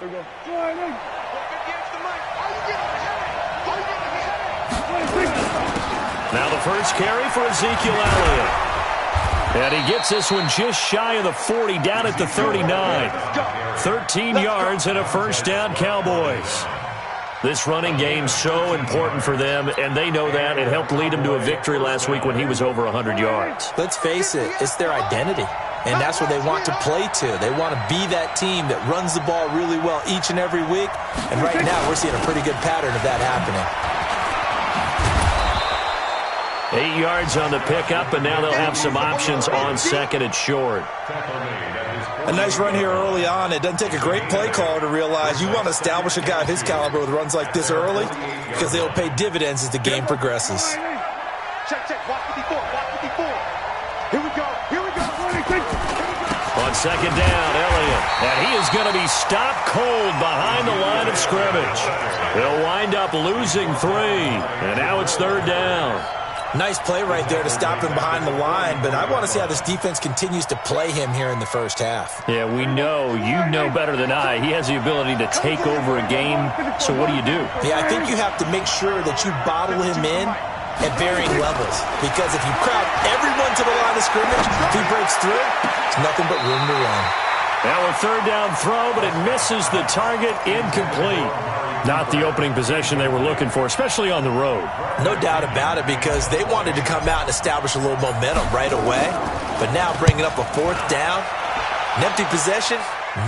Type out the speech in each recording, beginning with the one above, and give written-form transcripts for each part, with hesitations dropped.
Now the first carry for Ezekiel Elliott. And he gets this one just shy of the 40, down at the 39. 13 yards and a first down, Cowboys. This running game's so important for them, and they know that. It helped lead them to a victory last week when he was over 100 yards. Let's face it, it's their identity, and that's what they want to play to. They want to be that team that runs the ball really well each and every week, and right now we're seeing a pretty good pattern of that happening. 8 yards on the pickup, and now they'll have some options on second and short. A nice run here early on. It doesn't take a great play caller to realize you want to establish a guy of his caliber with runs like this early because they'll pay dividends as the game progresses. Check, watch 54, watch 54. Here we go. On second down, Elliott. And he is going to be stopped cold behind the line of scrimmage. They'll wind up losing 3, and now it's third down. Nice play right there to stop him behind the line, but I want to see how this defense continues to play him here in the first half. Yeah, we know. You know better than I. He has the ability to take over a game, so what do you do? Yeah, I think you have to make sure that you bottle him in at varying levels, because if you crowd everyone to the line of scrimmage, if he breaks through, there's nothing but room to run. Now a third down throw, but it misses the target, incomplete. Not the opening possession they were looking for, especially on the road. No doubt about it, because they wanted to come out and establish a little momentum right away. But now bringing up a fourth down, an empty possession,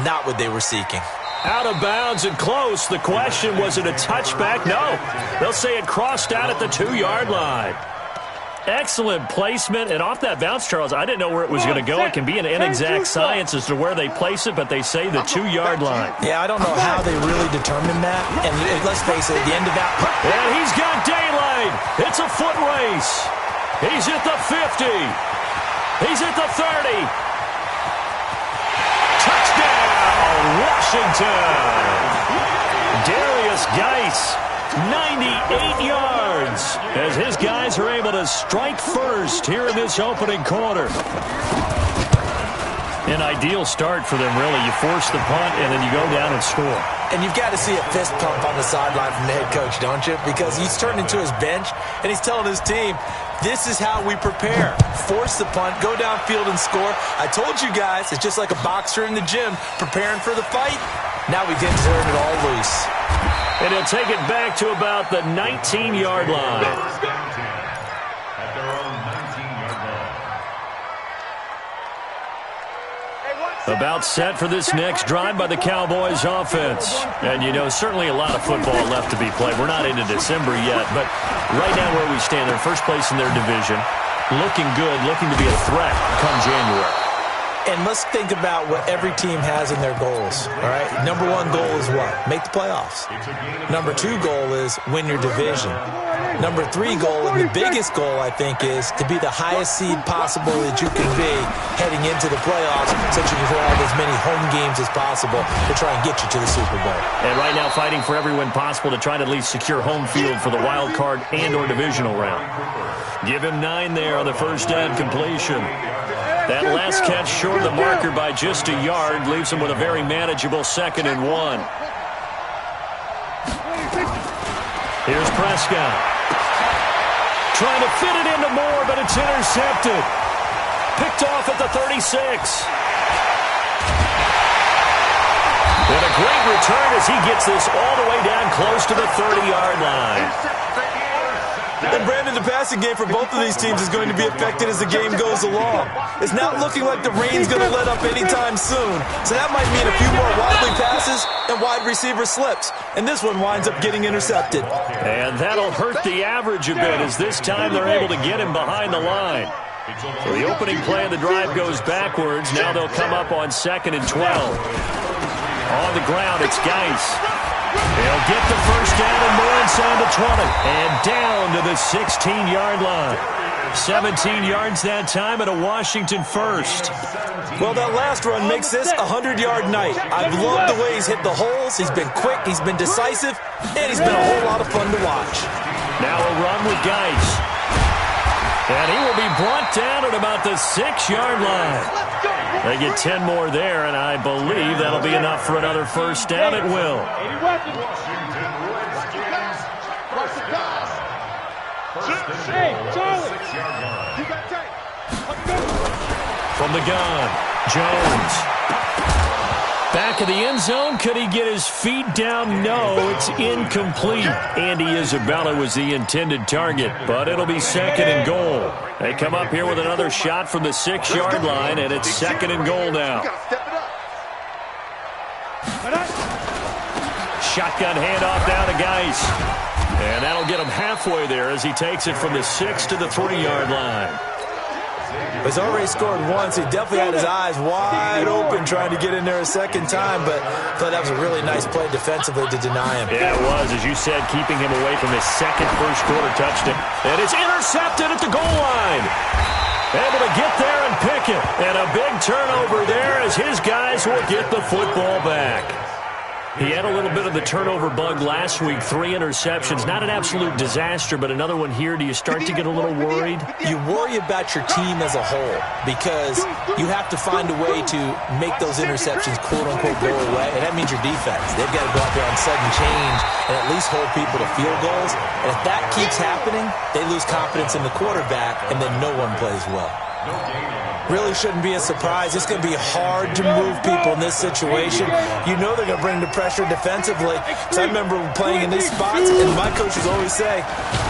not what they were seeking. Out of bounds and close. The question, was it a touchback? No. They'll say it crossed out at the 2-yard line. Excellent placement, and off that bounce, Charles, I didn't know where it was going to go. It can be an inexact science as to where they place it, but they say the 2-yard line. Yeah, I don't know how they really determined that. And let's face it, at the end of that... And he's got daylight. It's a foot race. He's at the 50. He's at the 30. Touchdown, Washington. Darius Geis. 98 yards as his guys are able to strike first here in this opening quarter. An ideal start for them, really. You force the punt, and then you go down and score. And you've got to see a fist pump on the sideline from the head coach, don't you? Because he's turned into his bench, and he's telling his team, this is how we prepare. Force the punt, go downfield and score. I told you guys, it's just like a boxer in the gym preparing for the fight. Now we get to turn it all loose. And he'll take it back to about the 19-yard line. About set for this next drive by the Cowboys offense. And, you know, certainly a lot of football left to be played. We're not into December yet, but right now where we stand, they're first place in their division. Looking good, looking to be a threat come January. And let's think about what every team has in their goals, all right? Number 1 goal is what? Make the playoffs. Number 2 goal is win your division. Number 3 goal, and the biggest goal, I think, is to be the highest seed possible that you can be heading into the playoffs so that you can have as many home games as possible to try and get you to the Super Bowl. And right now fighting for every win possible to try to at least secure home field for the wild card and or divisional round. Give him 9 there on the first down completion. That last catch short of the marker by just a yard leaves him with a very manageable 2nd and 1. Here's Prescott. Trying to fit it into Moore, but it's intercepted. Picked off at the 36. And a great return as he gets this all the way down close to the 30-yard line. And Brandon, the passing game for both of these teams is going to be affected as the game goes along. It's not looking like the rain's going to let up anytime soon. So that might mean a few more wildly passes and wide receiver slips. And this one winds up getting intercepted. And that'll hurt the average a bit as this time they're able to get him behind the line. So the opening play of the drive goes backwards. Now they'll come up on 2nd and 12. On the ground, it's Geis. They'll get the first down and more inside the 20. And down to the 16-yard line. 17 yards that time and a Washington first. Well, that last run makes this a 100-yard night. I've loved the way he's hit the holes. He's been quick, he's been decisive, and he's been a whole lot of fun to watch. Now a run with Geis. And he will be brought down at about the 6-yard line. They get 10 more there, and I believe that'll be enough for another first down. It will. Hey, Charlie. From the gun, Jones. Back of the end zone. Could he get his feet down? No, it's incomplete. Andy Isabella was the intended target, but it'll be second and goal. They come up here with another shot from the 6-yard line, and it's second and goal now. Shotgun handoff down to Geis. And that'll get him halfway there as he takes it from the 6 to the 3-yard line. He's already scored once. He definitely had his eyes wide open trying to get in there a second time, but I thought that was a really nice play defensively to deny him. Yeah, it was, as you said, keeping him away from his second first-quarter touchdown. And it's intercepted at the goal line. Able to get there and pick it. And a big turnover there as his guys will get the football back. He had a little bit of the turnover bug last week, 3 interceptions. Not an absolute disaster, but another one here. Do you start to get a little worried? You worry about your team as a whole because you have to find a way to make those interceptions, quote-unquote, go away, and that means your defense. They've got to go out there on sudden change and at least hold people to field goals. And if that keeps happening, they lose confidence in the quarterback, and then no one plays well. Really shouldn't be a surprise. It's going to be hard to move people in this situation. You know they're going to bring the pressure defensively. So I remember playing in these spots, and my coaches always say,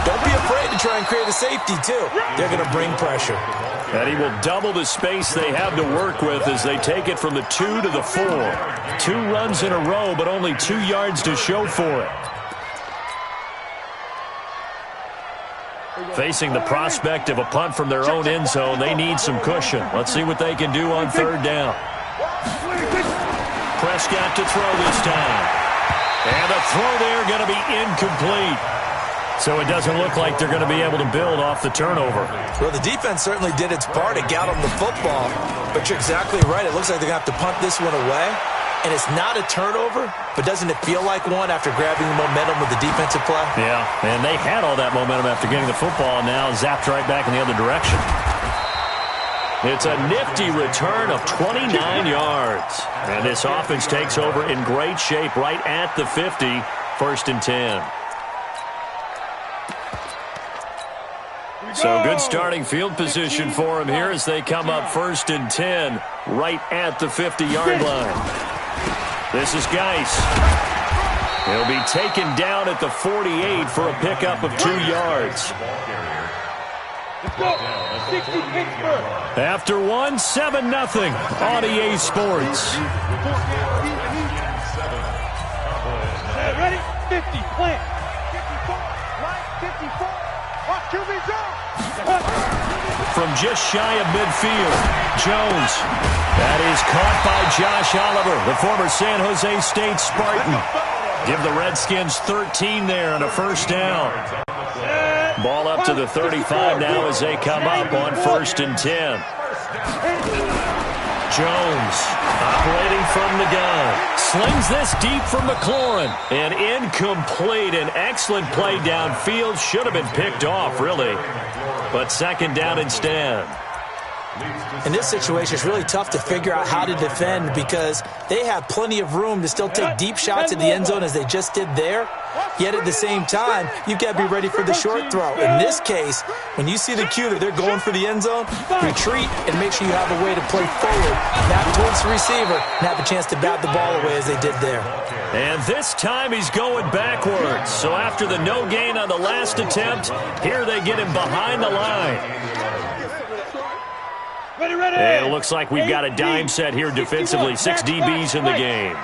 don't be afraid to try and create a safety, too. They're going to bring pressure. And he will double the space they have to work with as they take it from the 2 to the 4. 2 runs in a row, but only 2 yards to show for it. Facing the prospect of a punt from their own end zone, they need some cushion. Let's see what they can do on third down. Prescott to throw this time. And the throw there going to be incomplete. So it doesn't look like they're going to be able to build off the turnover. Well, the defense certainly did its part to get them the football. But you're exactly right. It looks like they're going to have to punt this one away. And it's not a turnover, but doesn't it feel like one after grabbing the momentum with the defensive play? Yeah, and they had all that momentum after getting the football, and now zapped right back in the other direction. It's a nifty return of 29 yards. And this offense takes over in great shape right at the 50, 1st and 10. So good starting field position for him here as they come up 1st and 10 right at the 50-yard line. This is Geis. He'll be taken down at the 48 for a pickup of 2 yards. After 1, 7-0 on EA Sports. Ready? 50, plant. 54, right, 54. Watch QB From just shy of midfield, Jones. That is caught by Josh Oliver, the former San Jose State Spartan. Give the Redskins 13 there and a first down. Ball up to the 35 now as they come up on 1st and 10. Jones operating from the gun. Slings this deep from McLaurin. And incomplete. An excellent play downfield. Should have been picked off, really. But second down instead. In this situation, it's really tough to figure out how to defend because they have plenty of room to still take deep shots at the end zone as they just did there. Yet at the same time, you've got to be ready for the short throw. In this case, when you see the cue that they're going for the end zone, retreat and make sure you have a way to play forward, not towards the receiver, and have a chance to bat the ball away as they did there. And this time he's going backwards. So after the no gain on the last attempt, here they get him behind the line. Ready. And it looks like we've got a dime set here defensively. 6 DBs in the game.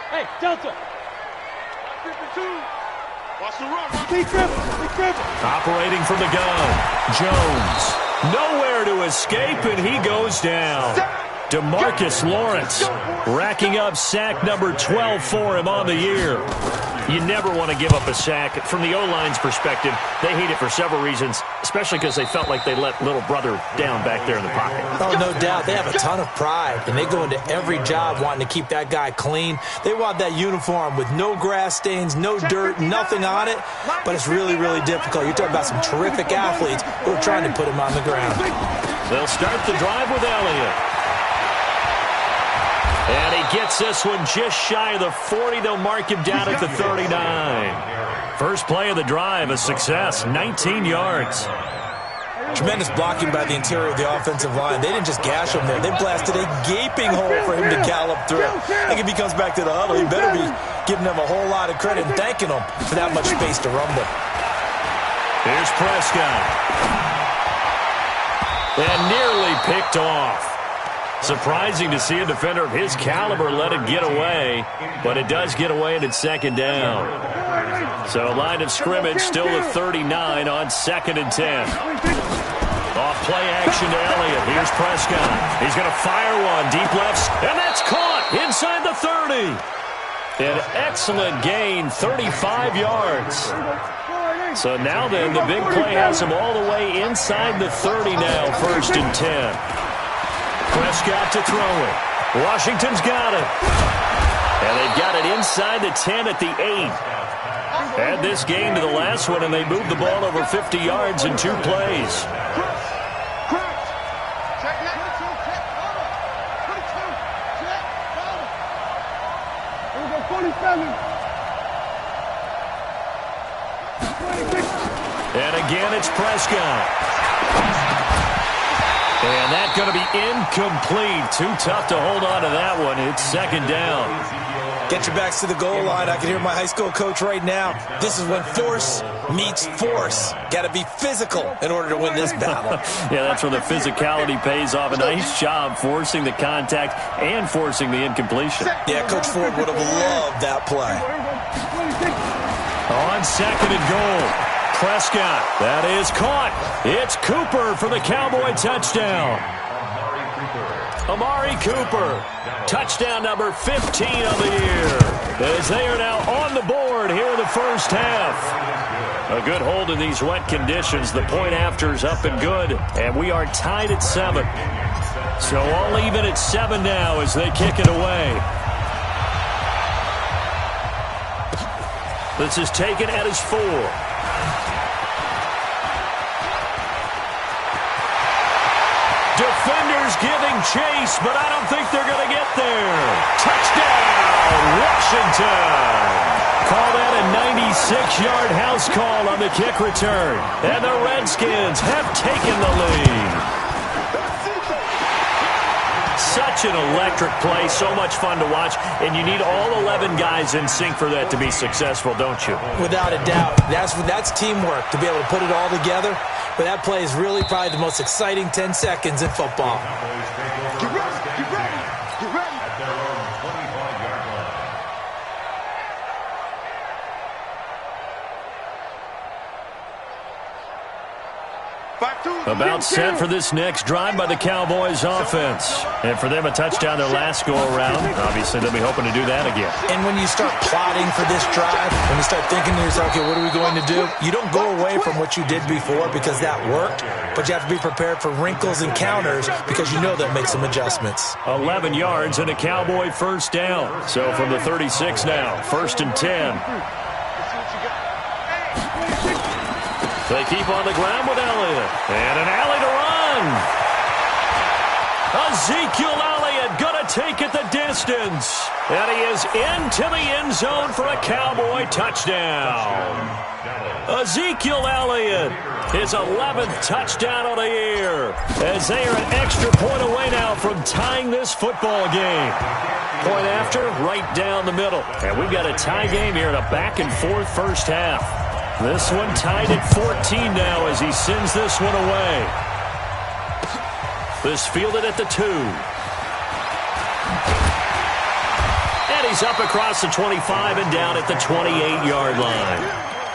Hey, Delta. Watch the run. Be dribble. Operating from the gun. Jones. Nowhere to escape, and he goes down. DeMarcus Lawrence racking up sack number 12 for him on the year. You never want to give up a sack. From the O-line's perspective, they hate it for several reasons, especially because they felt like they let little brother down back there in the pocket. Oh, no doubt. They have a ton of pride, and they go into every job wanting to keep that guy clean. They want that uniform with no grass stains, no dirt, nothing on it, but it's really, really difficult. You're talking about some terrific athletes who are trying to put him on the ground. They'll start the drive with Elliott. And he gets this one just shy of the 40. They'll mark him down at the 39. First play of the drive, a success, 19 yards. Tremendous blocking by the interior of the offensive line. They didn't just gash him there. They blasted a gaping hole for him to gallop through. I think if he comes back to the huddle, he better be giving them a whole lot of credit and thanking them for that much space to rumble. Here's Prescott. And nearly picked off. Surprising to see a defender of his caliber let it get away, but it does get away and it's second down. So line of scrimmage still the 39 on 2nd and 10. Off play action to Elliott. Here's Prescott. He's going to fire one deep left, and that's caught inside the 30. An excellent gain, 35 yards. So now then, the big play has him all the way inside the 30 now, 1st and 10. Prescott to throw it. Washington's got it. And they've got it inside the 10 at the 8. Add this game to the last one, and they moved the ball over 50 yards in 2 plays. And again, it's Prescott. And that's going to be incomplete. Too tough to hold on to that one. It's second down. Get your backs to the goal line. I can hear my high school coach right now. This is when force meets force. Got to be physical in order to win this battle. Yeah, that's where the physicality pays off. A nice job forcing the contact and forcing the incompletion. Yeah, Coach Ford would have loved that play. On 2nd and goal. Prescott, that is caught. It's Cooper for the Cowboy touchdown. Amari Cooper, touchdown number 15 of the year, as they are now on the board here in the first half. A good hold in these wet conditions. The point after's up and good, and we are tied at 7. So all even at 7 now as they kick it away. This is taken at his 4. Defenders giving chase, but I don't think they're going to get there. Touchdown, Washington. Call that a 96-yard house call on the kick return. And the Redskins have taken the lead. Such an electric play, so much fun to watch, and you need all 11 guys in sync for that to be successful, don't you? Without a doubt. That's teamwork, to be able to put it all together. But that play is really probably the most exciting 10 seconds in football. Get ready, get ready, get ready. About set for this next drive by the Cowboys offense. And for them, a touchdown their last go-around. Obviously, they'll be hoping to do that again. And when you start plotting for this drive, when you start thinking to yourself, okay, what are we going to do? You don't go away from what you did before because that worked, but you have to be prepared for wrinkles and counters because you know that makes some adjustments. 11 yards and a Cowboy first down. So from the 36 now, 1st and 10. They keep on the ground with Elliott. And an alley to run. Ezekiel Elliott going to take it the distance. And he is into the end zone for a Cowboy touchdown. Ezekiel Elliott, his 11th touchdown of the year, as they are an extra point away now from tying this football game. Point after, right down the middle. And we've got a tie game here in a back-and-forth first half. This one tied at 14 now as he sends this one away. This fielded at the 2. And he's up across the 25 and down at the 28-yard line.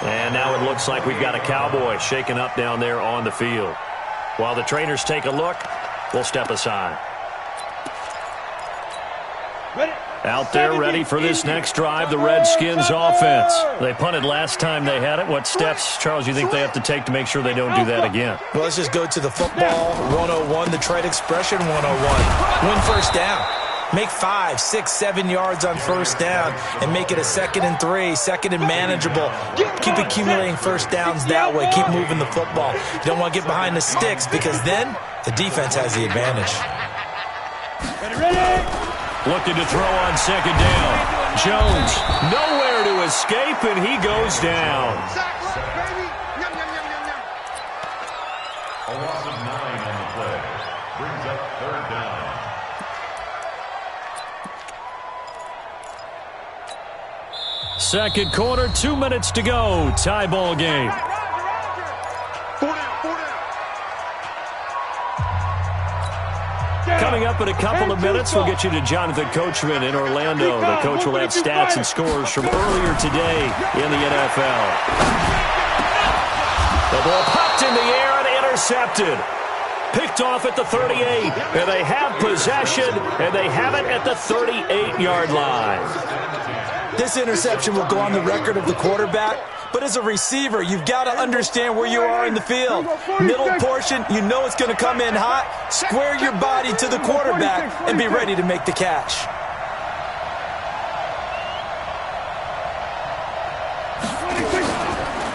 And now it looks like we've got a Cowboy shaken up down there on the field. While the trainers take a look, we'll step aside. Out there ready for this next drive, the Redskins offense. They punted last time they had it. What steps, Charles, you think they have to take to make sure they don't do that again? Well, let's just go to the football 101, the trade expression 101. Win first down. Make 5, 6, 7 yards on first down and make it a 2nd and 3, 2nd and manageable. Keep accumulating first downs that way. Keep moving the football. You don't want to get behind the sticks because then The defense has the advantage. Looking to throw on second down. Jones, nowhere to escape, and he goes down. A loss of 9 on the play. Brings up third down. Second quarter, 2 minutes to go. Tie ball game. Coming up in a couple of minutes, we'll get you to Jonathan Coachman in Orlando. The coach will have stats and scores from earlier today in the NFL. The ball popped in the air and intercepted. Picked off at the 38, and they have possession, and they have it at the 38-yard line. This interception will go on the record of the quarterback, but as a receiver, you've got to understand where you are in the field. Middle portion, you know it's going to come in hot. Square your body to the quarterback and be ready to make the catch.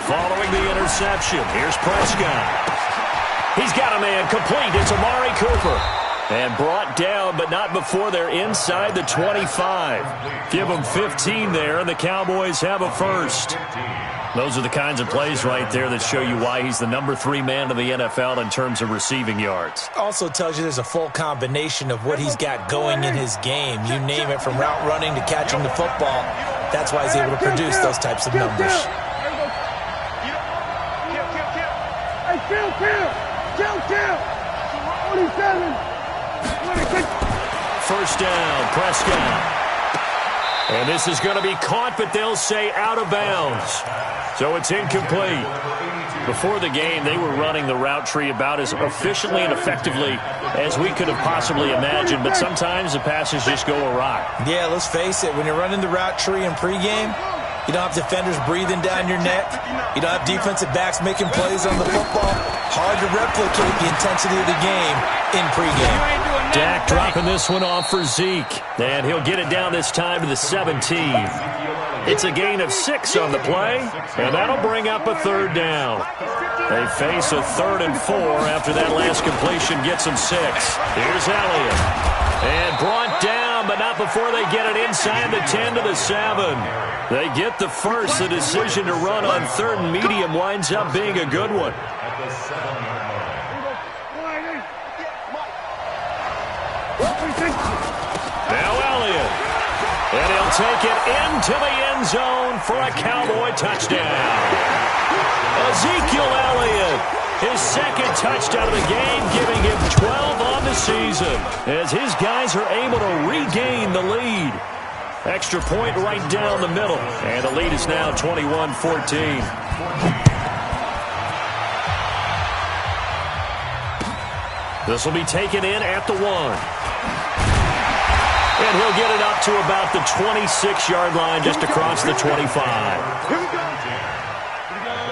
Following the interception, here's Prescott. He's got a man complete. It's Amari Cooper. And brought down, but not before they're inside the 25. Give them 15 there, and the Cowboys have a first. Those are the kinds of plays right there that show you why he's the number 3 man in the NFL in terms of receiving yards. Also tells you there's a full combination of what he's got going in his game. You name it, from route running to catching the football. That's why he's able to produce those types of numbers. First down, Prescott. And this is going to be caught, but they'll say out of bounds. So it's incomplete. Before the game, they were running the route tree about as efficiently and effectively as we could have possibly imagined, but sometimes the passes just go awry. Yeah, let's face it, when you're running the route tree in pregame, you don't have defenders breathing down your neck. You don't have defensive backs making plays on the football. Hard to replicate the intensity of the game in pregame. Dak dropping this one off for Zeke. And he'll get it down this time to the 17. It's a gain of 6 on the play, and that'll bring up a third down. They face a 3rd and 4 after that last completion gets them 6. Here's Elliott. And brought down, but not before they get it inside the 10 to the 7. They get the first. The decision to run on 3rd and medium winds up being a good one. Now Elliott. And he'll take it into the end zone for a Cowboy touchdown. Ezekiel Elliott, his 2nd touchdown of the game, giving him 12 on the season as his guys are able to regain the lead. Extra point right down the middle, and the lead is now 21-14. This will be taken in at the 1. And he'll get it up to about the 26-yard line, just across the 25.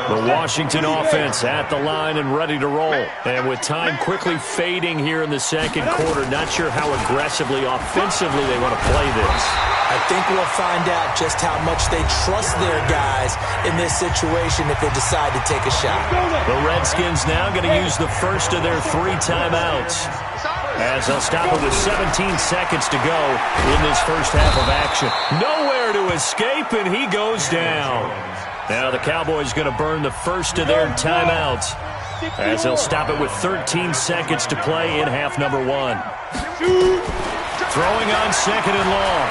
The Washington offense at the line and ready to roll. And with time quickly fading here in the second quarter, not sure how aggressively, offensively they want to play this. I think we'll find out just how much they trust their guys in this situation if they decide to take a shot. The Redskins now going to use the first of their 3 timeouts, as they'll stop it with 17 seconds to go in this first half of action. Nowhere to escape, and he goes down. Now the Cowboys going to burn the first of their timeouts, as they'll stop it with 13 seconds to play in half number 1. Throwing on 2nd and long.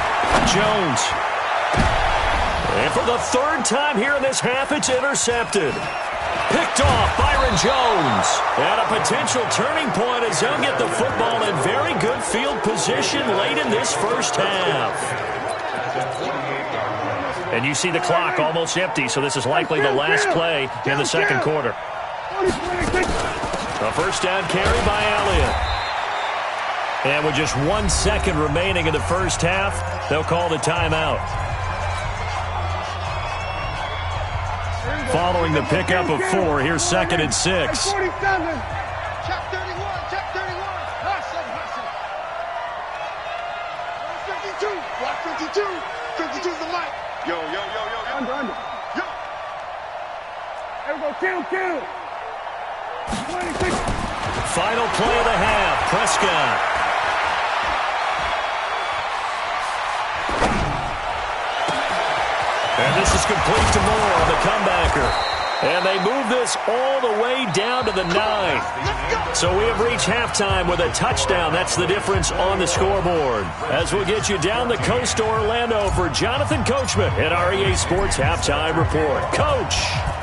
Jones. And for the 3rd time here in this half, it's intercepted. Picked off Byron Jones. And a potential turning point as they'll get the football in very good field position late in this first half. And you see the clock almost empty, so this is likely the last play in the second quarter. A first down carry by Elliott. And with just 1 second remaining in the first half, they'll call the timeout. Following the pickup of 4, here's 2nd and 6. Check 31, check 31. Hustle. 52, block 52. 52's the light. Yo. Under. Yo. There we go, kill. 26. final play of the half. Prescott. And this is complete to Moore on the comebacker. And they move this all the way down to the 9. So we have reached halftime with a touchdown. That's the difference on the scoreboard. As we'll get you down the coast to Orlando for Jonathan Coachman at REA Sports Halftime Report. Coach,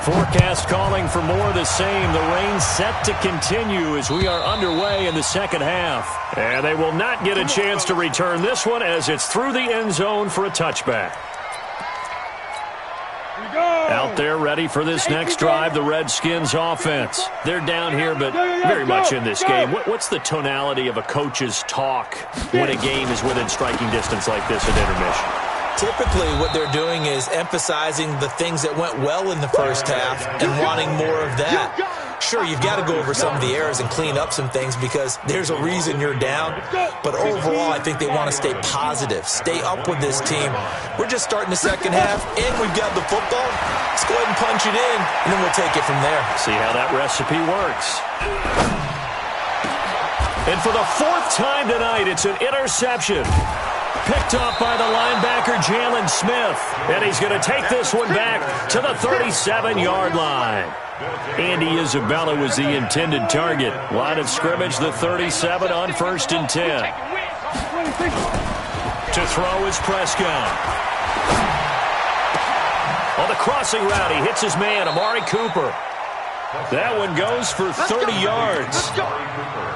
forecast calling for more of the same. The rain set to continue as we are underway in the second half. And they will not get a chance to return this one as it's through the end zone for a touchback. Out there ready for this next drive, the Redskins offense. They're down here, but very much in this game. What's the tonality of a coach's talk when a game is within striking distance like this at intermission? Typically, what they're doing is emphasizing the things that went well in the first half and wanting more of that. Sure, you've got to go over some of the errors and clean up some things because there's a reason you're down. But overall, I think they want to stay positive, stay up with this team. We're just starting the second half, and we've got the football. Let's go ahead and punch it in, and then we'll take it from there. See how that recipe works. And for the fourth time tonight, it's an interception. Picked off by the linebacker, Jalen Smith. And he's going to take this one back to the 37-yard line. Andy Isabella was the intended target. Line of scrimmage, the 37 on 1st and 10. To throw is Prescott. On the crossing route, he hits his man, Amari Cooper. That one goes for 30 yards.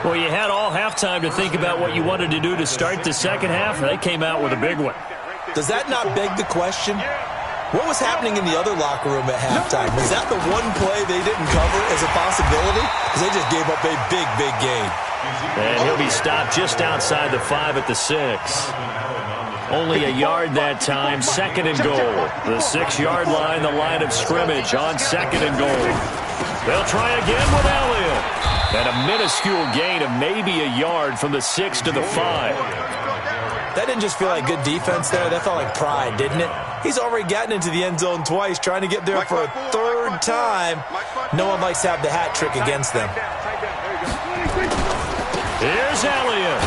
Well, you had all halftime to think about what you wanted to do to start the second half. They came out with a big one. Does that not beg the question? What was happening in the other locker room at halftime? Was that the one play they didn't cover as a possibility? Because they just gave up a big, big gain. And he'll be stopped just outside the 5 at the 6. Only a yard that time, 2nd and goal. The 6-yard line, the line of scrimmage on 2nd and goal. They'll try again with Elliott. And a minuscule gain of maybe a yard from the 6 to the 5. That didn't just feel like good defense there. That felt like pride, didn't it? He's already gotten into the end zone twice, trying to get there for a third time. No one likes to have the hat trick against them. Here's Elliott.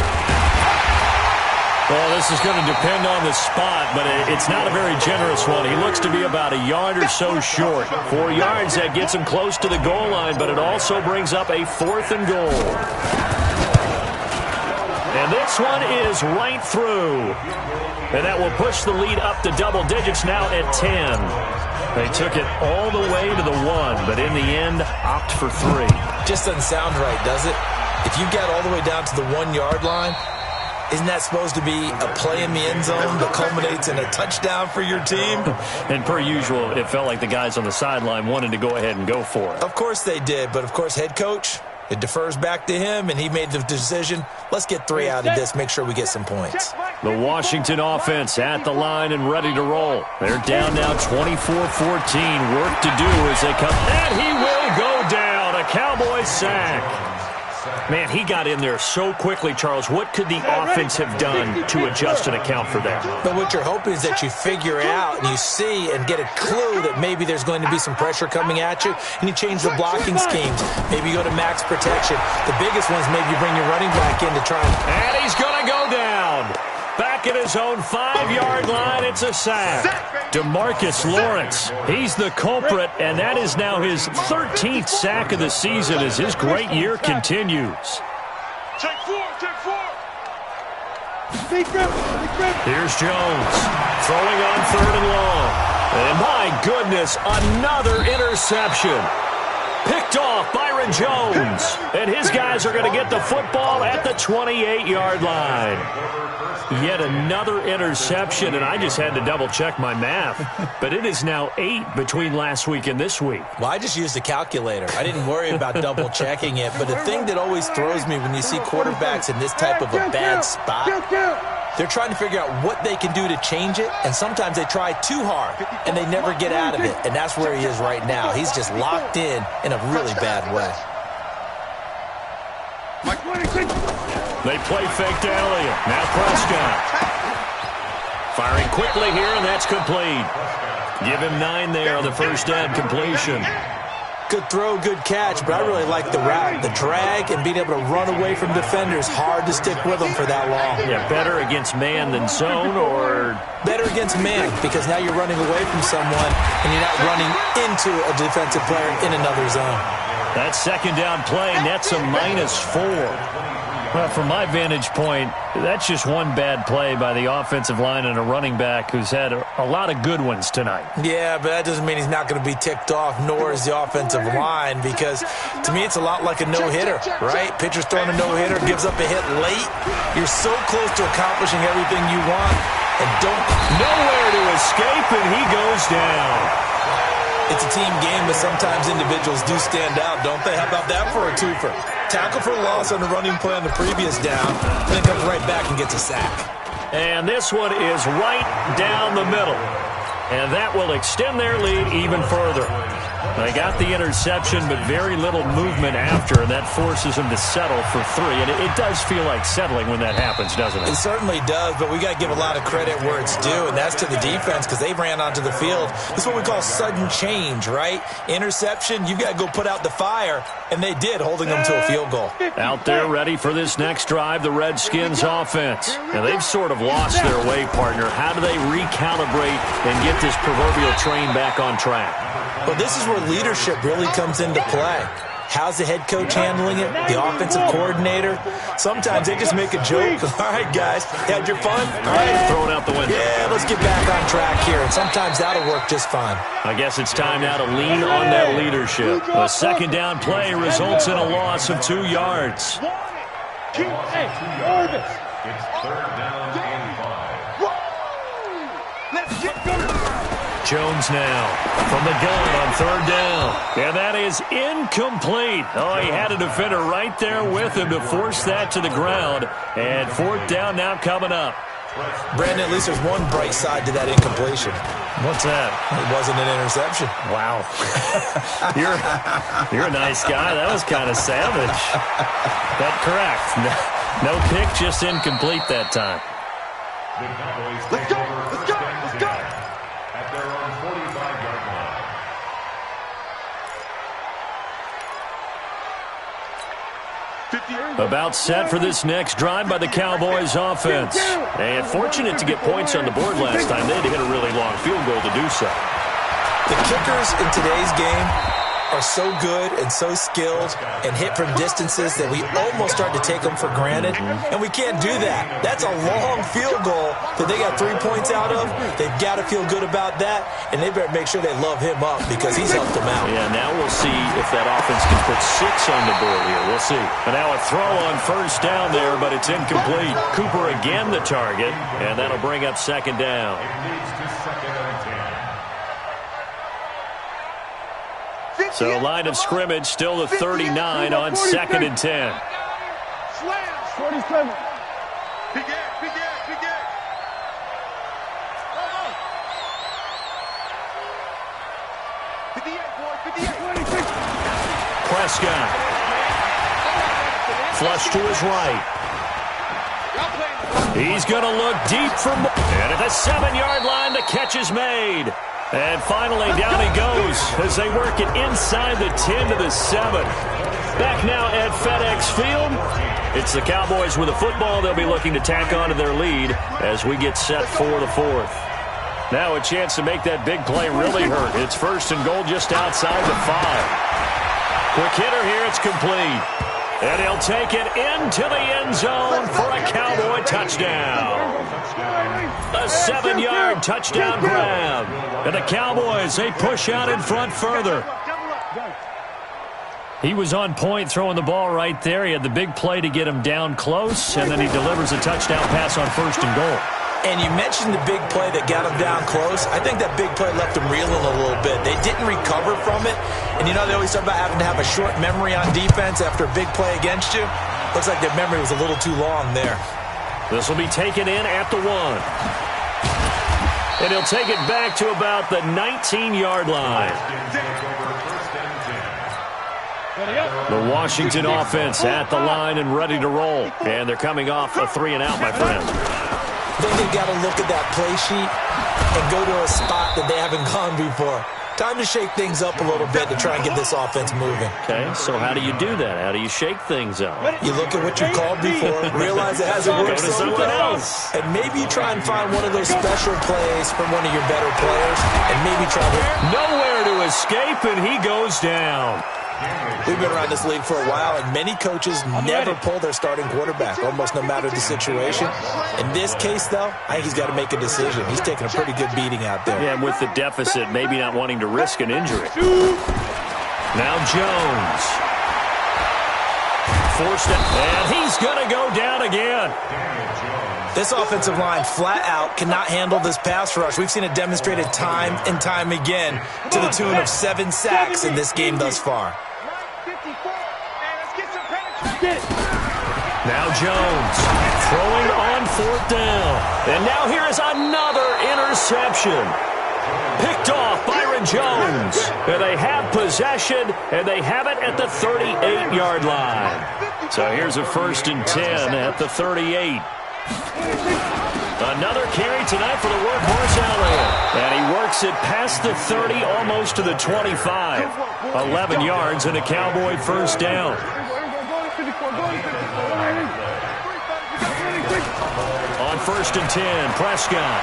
Well, this is going to depend on the spot, but it's not a very generous one. He looks to be about a yard or so short. 4 yards, that gets him close to the goal line, but it also brings up a 4th and goal. And this one is right through. And that will push the lead up to double digits now at 10. They took it all the way to the 1, but in the end, opt for 3. Just doesn't sound right, does it? If you get all the way down to the 1-yard line, isn't that supposed to be a play in the end zone that culminates in a touchdown for your team? And per usual, it felt like the guys on the sideline wanted to go ahead and go for it. Of course they did, but of course head coach, it defers back to him, and he made the decision, let's get 3 out of this, make sure we get some points. The Washington offense at the line and ready to roll. They're down now 24-14. Work to do as they come. And he will go down. A Cowboys sack. Man, he got in there so quickly, Charles. What could the offense have done to adjust and account for that? But what you're hoping is that you figure out and you see and get a clue that maybe there's going to be some pressure coming at you, and you change the blocking schemes. Maybe you go to max protection. The biggest one is maybe you bring your running back in to try and he's going to go down. Back at his own 5-yard line, it's a sack. DeMarcus Lawrence, he's the culprit, and that is now his 13th sack of the season as his great year continues. Check 4, check 4. Here's Jones, throwing on 3rd and long. And my goodness, another interception. Picked off Byron Jones. And his guys are going to get the football at the 28-yard line. Yet another interception, and I just had to double-check my math. But it is now 8 between last week and this week. Well, I just used a calculator. I didn't worry about double-checking it. But the thing that always throws me when you see quarterbacks in this type of a bad spot, they're trying to figure out what they can do to change it, and sometimes they try too hard, and they never get out of it. And that's where he is right now. He's just locked in a really bad way. They play fake to Elliott. Now Prescott. Firing quickly here, and that's complete. Give him 9 there on the first down completion. Good throw, good catch, but I really like the route. The drag and being able to run away from defenders, hard to stick with them for that long. Yeah, better against man than zone, or? Better against man, because now you're running away from someone and you're not running into a defensive player in another zone. That second down play nets a -4. Well, from my vantage point, that's just one bad play by the offensive line and a running back who's had a lot of good ones tonight. Yeah, but that doesn't mean he's not going to be ticked off, nor is the offensive line, because to me it's a lot like a no-hitter, right? Pitcher's throwing a no-hitter, gives up a hit late. You're so close to accomplishing everything you want, and nowhere to escape, and he goes down. It's a team game, but sometimes individuals do stand out, don't they? How about that for a twofer? Tackle for loss on the running play on the previous down, then comes right back and gets a sack. And this one is right down the middle. And that will extend their lead even further. They got the interception, but very little movement after, and that forces them to settle for 3. And it does feel like settling when that happens, doesn't it? It certainly does, but we got to give a lot of credit where it's due, and that's to the defense because they ran onto the field. This is what we call sudden change, right? Interception, you got to go put out the fire, and they did, holding them to a field goal. Out there ready for this next drive, the Redskins offense. Now, they've sort of lost their way, partner. How do they recalibrate and get this proverbial train back on track? Well, this is where leadership really comes into play. How's the head coach handling it? The offensive coordinator? Sometimes they just make a joke. All right, guys, had your fun? All right, throw it out the window. Yeah, let's get back on track here. And sometimes that'll work just fine. I guess it's time now to lean on that leadership. A second down play results in a loss of 2 yards. It's 3rd down and 5. Let's get going. Jones now from the gun on 3rd down. And that is incomplete. Oh, he had a defender right there with him to force that to the ground. And 4th down now coming up. Brandon, at least there's one bright side to that incompletion. What's that? It wasn't an interception. Wow. You're a nice guy. That was kind of savage. But correct. No pick, just incomplete that time. The Cowboys Let's take go. over Let's first go. and Let's go. 10 at their own 45-yard line. About set for this next drive by the Cowboys offense. And fortunate to get points on the board last time. They had to hit a really long field goal to do so. The kickers in today's game are so good and so skilled and hit from distances that we almost start to take them for granted, and we can't do that. That's a long field goal that they got 3 points out of. They've got to feel good about that, and they better make sure they love him up because he's helped them out. Yeah, now we'll see if that offense can put 6 on the board here. We'll see. And now a throw on 1st down there, but it's incomplete. Cooper again the target, and that'll bring up 2nd down. It leads to 2nd and 10. So line of scrimmage still the 39 on 2nd and 10. Slam. 47. Big Ed. Oh, 58, boy. 58. Prescott. Flush to his right. He's going to look deep for more. And at the 7-yard line, the catch is made. And finally, down he goes as they work it inside the 10 to the 7. Back now at FedEx Field. It's the Cowboys with the football. They'll be looking to tack on to their lead as we get set for the 4th. Now a chance to make that big play really hurt. It's 1st and goal just outside the 5. Quick hitter here. It's complete. And he'll take it into the end zone for a Cowboy touchdown. A 7-yard touchdown grab. And the Cowboys, they push out in front further. He was on point throwing the ball right there. He had the big play to get him down close, and then he delivers a touchdown pass on 1st and goal. And you mentioned the big play that got him down close. I think that big play left him reeling a little bit. They didn't recover from it. And, you know, they always talk about having to have a short memory on defense after a big play against you. Looks like their memory was a little too long there. This will be taken in at the 1. And he'll take it back to about the 19-yard line. The Washington offense at the line and ready to roll. And they're coming off a 3-and-out, my friend. Then they've got to look at that play sheet and go to a spot that they haven't gone before. Time to shake things up a little bit to try and get this offense moving. Okay, so how do you do that? How do you shake things up? You look at what you called before, realize it hasn't worked Go to so something well, else. and maybe you try and find one of those special plays from one of your better players, and maybe try to... Nowhere to escape, and he goes down. We've been around this league for a while, and many coaches never pull their starting quarterback, almost no matter the situation. In this case, though, I think he's got to make a decision. He's taking a pretty good beating out there. Yeah, and with the deficit, maybe not wanting to risk an injury. Now Jones. Forced it, and he's going to go down again. This offensive line flat out cannot handle this pass rush. We've seen it demonstrated time and time again to the tune of 7 sacks in this game thus far. Now Jones throwing on 4th down. And now here is another interception. Picked off Byron Jones. And they have possession, and they have it at the 38-yard line. So here's a 1st and 10 at the 38. Another carry tonight for the workhorse Elliott. And he works it past the 30, almost to the 25. 11 yards and a Cowboy 1st down. On 1st and 10, Prescott.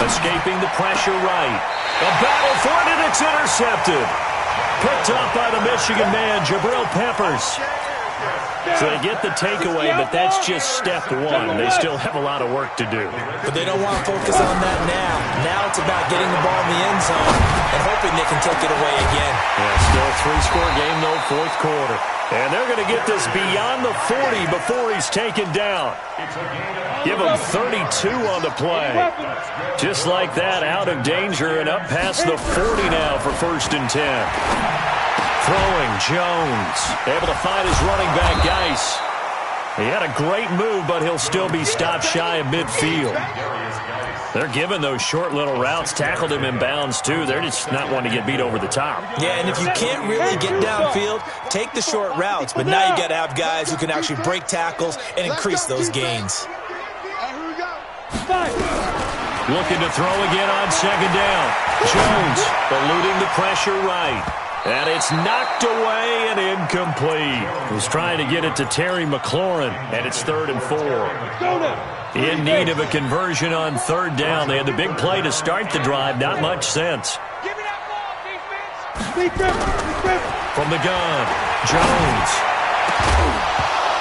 Escaping the pressure right. A battle for it, and it's intercepted. Picked up by the Michigan man, Jabril Peppers. So they get the takeaway, but that's just step one. They still have a lot of work to do. But they don't want to focus on that now. Now it's about getting the ball in the end zone and hoping they can take it away again. Yeah, still a 3-score game, though, 4th quarter. And they're going to get this beyond the 40 before he's taken down. Give him 32 on the play. Just like that, out of danger and up past the 40 now for 1st and 10. Throwing, Jones, able to find his running back, Geis. He had a great move, but he'll still be stopped shy of midfield. They're giving those short little routes, tackled him in bounds, too. They're just not wanting to get beat over the top. Yeah, and if you can't really get downfield, take the short routes. But now you got to have guys who can actually break tackles and increase those gains. Looking to throw again on 2nd down. Jones eluding the pressure right. And it's knocked away and incomplete. He's trying to get it to Terry McLaurin, and it's 3rd and 4. In need of a conversion on 3rd down. They had the big play to start the drive. Not much sense. From the gun, Jones.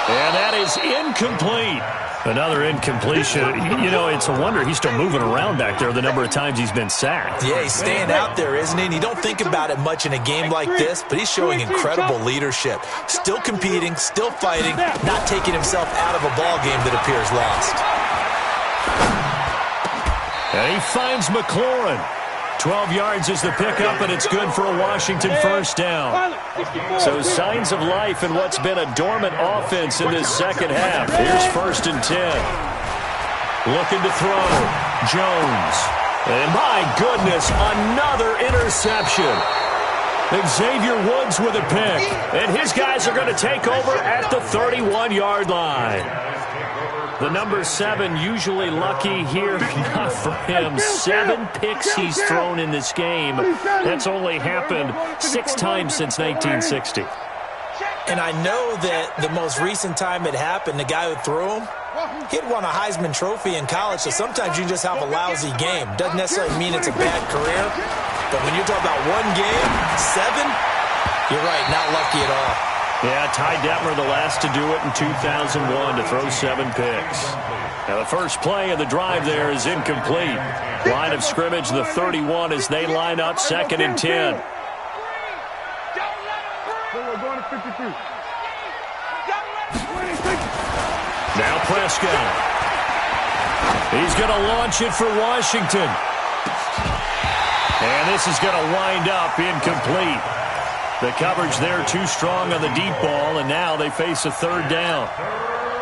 And that is incomplete. Another incompletion. You know, it's a wonder he's still moving around back there the number of times he's been sacked. Yeah, he's staying out there, isn't he? And you don't think about it much in a game like this, but he's showing incredible leadership. Still competing, still fighting, not taking himself out of a ball game that appears lost. And he finds McLaurin. 12 yards is the pickup, and it's good for a Washington 1st down. So signs of life in what's been a dormant offense in this second half. Here's 1st and 10. Looking to throw. Jones. And my goodness, another interception. Xavier Woods with a pick. And his guys are going to take over at the 31-yard line. The number 7 usually lucky here. Not for him. 7 picks he's thrown in this game. That's only happened 6 times since 1960. And I know that the most recent time it happened, the guy who threw him, he'd won a Heisman Trophy in college, so sometimes you just have a lousy game. Doesn't necessarily mean it's a bad career, but when you're talking about one game, 7, you're right, not lucky at all. Yeah, Ty Detmer the last to do it in 2001 to throw 7 picks. Now the first play of the drive there is incomplete. Line of scrimmage, the 31 as they line up 2nd and 10. Now Prescott. He's going to launch it for Washington. And this is going to wind up incomplete. The coverage there too strong on the deep ball, and now they face a 3rd down.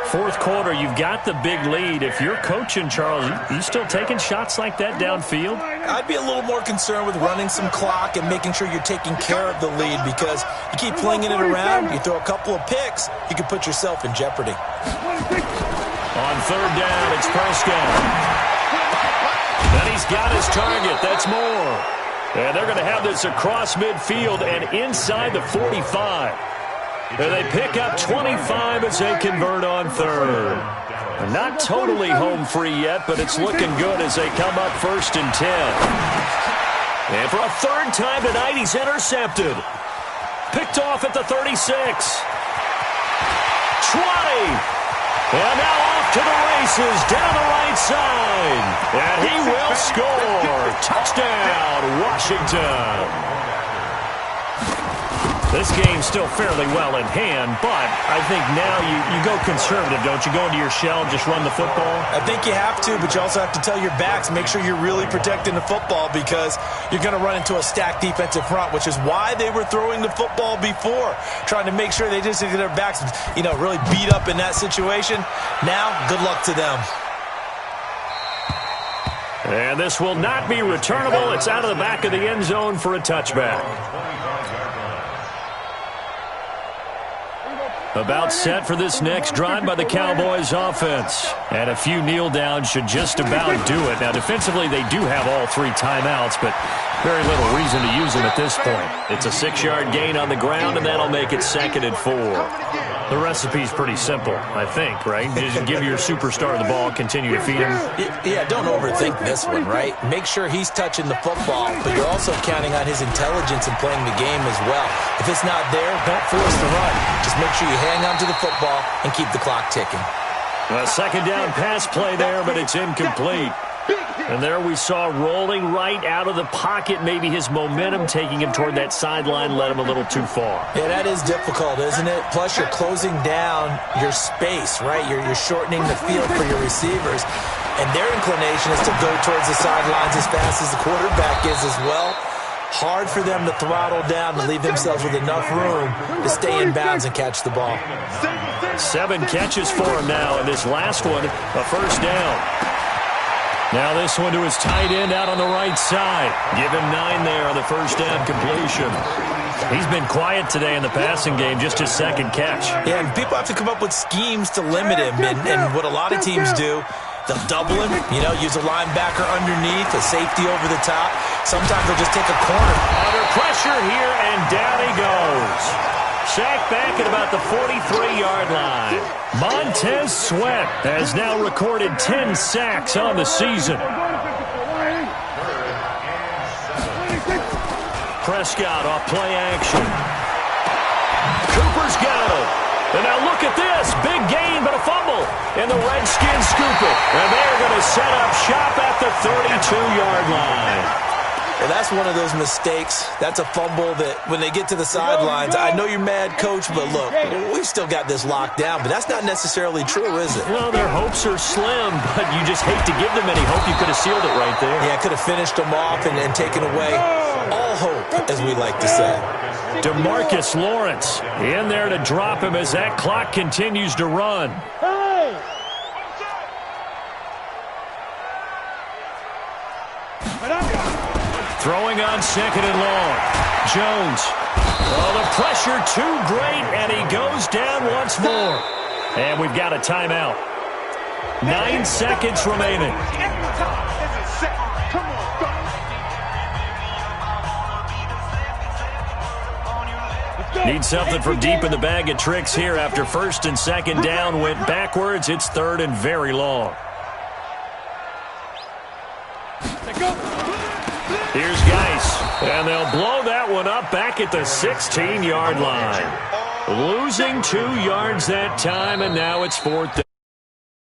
4th quarter, you've got the big lead. If you're coaching, Charles, you still taking shots like that downfield? I'd be a little more concerned with running some clock and making sure you're taking care of the lead, because you keep flinging it around, you throw a couple of picks, you can put yourself in jeopardy. On 3rd down, it's Prescott. And he's got his target. That's more. And they're going to have this across midfield and inside the 45. And they pick up 25 as they convert on third. Not totally home free yet, but it's looking good as they come up 1st and 10. And for a third time tonight, he's intercepted. Picked off at the 36. 20. And now off to the races, down the right side. And he will score. Touchdown, Washington. This game's still fairly well in hand, but I think now you go conservative, don't you? Go into your shell, just run the football? I think you have to, but you also have to tell your backs, make sure you're really protecting the football because you're going to run into a stacked defensive front, which is why they were throwing the football before, trying to make sure they just get their backs, really beat up in that situation. Now, good luck to them. And this will not be returnable. It's out of the back of the end zone for a touchback. About set for this next drive by the Cowboys offense. And a few kneel downs should just about do it. Now, defensively, they do have all 3 timeouts, but very little reason to use them at this point. It's a 6-yard gain on the ground, and that'll make it 2nd and 4. The recipe's pretty simple, I think, right? Just give your superstar the ball, continue to feed him. Yeah, don't overthink this one, right? Make sure he's touching the football, but you're also counting on his intelligence in playing the game as well. If it's not there, don't force the run. Just make sure you hang on to the football and keep the clock ticking. A 2nd down pass play there, but it's incomplete. And there we saw rolling right out of the pocket. Maybe his momentum taking him toward that sideline led him a little too far. Yeah, that is difficult, isn't it? Plus, you're closing down your space, right? You're shortening the field for your receivers. And their inclination is to go towards the sidelines as fast as the quarterback is as well. Hard for them to throttle down and leave themselves with enough room to stay in bounds and catch the ball. 7 catches for him now, and this last one, a 1st down. Now this one to his tight end out on the right side. Give him 9 there on the 1st down completion. He's been quiet today in the passing game, just his 2nd catch. Yeah, and people have to come up with schemes to limit him. And what a lot of teams do, they'll double him, use a linebacker underneath, a safety over the top. Sometimes they'll just take a corner. Under pressure here, and down he goes. Sacked back at about the 43-yard line. Montez Sweat has now recorded 10 sacks on the season. Prescott off play action. Cooper's got him. And now look at this. Big gain, but a fumble. And the Redskins scoop it. And they're going to set up shop at the 32-yard line. Well, that's one of those mistakes. That's a fumble that when they get to the sidelines, I know you're mad, Coach, but look, we've still got this locked down. But that's not necessarily true, is it? Well, their hopes are slim, but you just hate to give them any hope. You could have sealed it right there. Yeah, could have finished them off and taken away all hope, as we like to say. DeMarcus Lawrence in there to drop him as that clock continues to run. Throwing on 2nd and long. Jones. Oh, the pressure too great, and he goes down once more. And we've got a timeout. 9 seconds remaining. Need something from deep in the bag of tricks here after 1st and 2nd down went backwards. It's 3rd and very long. Here's Geis, and they'll blow that one up back at the 16-yard line. Losing 2 yards that time, and now it's 4th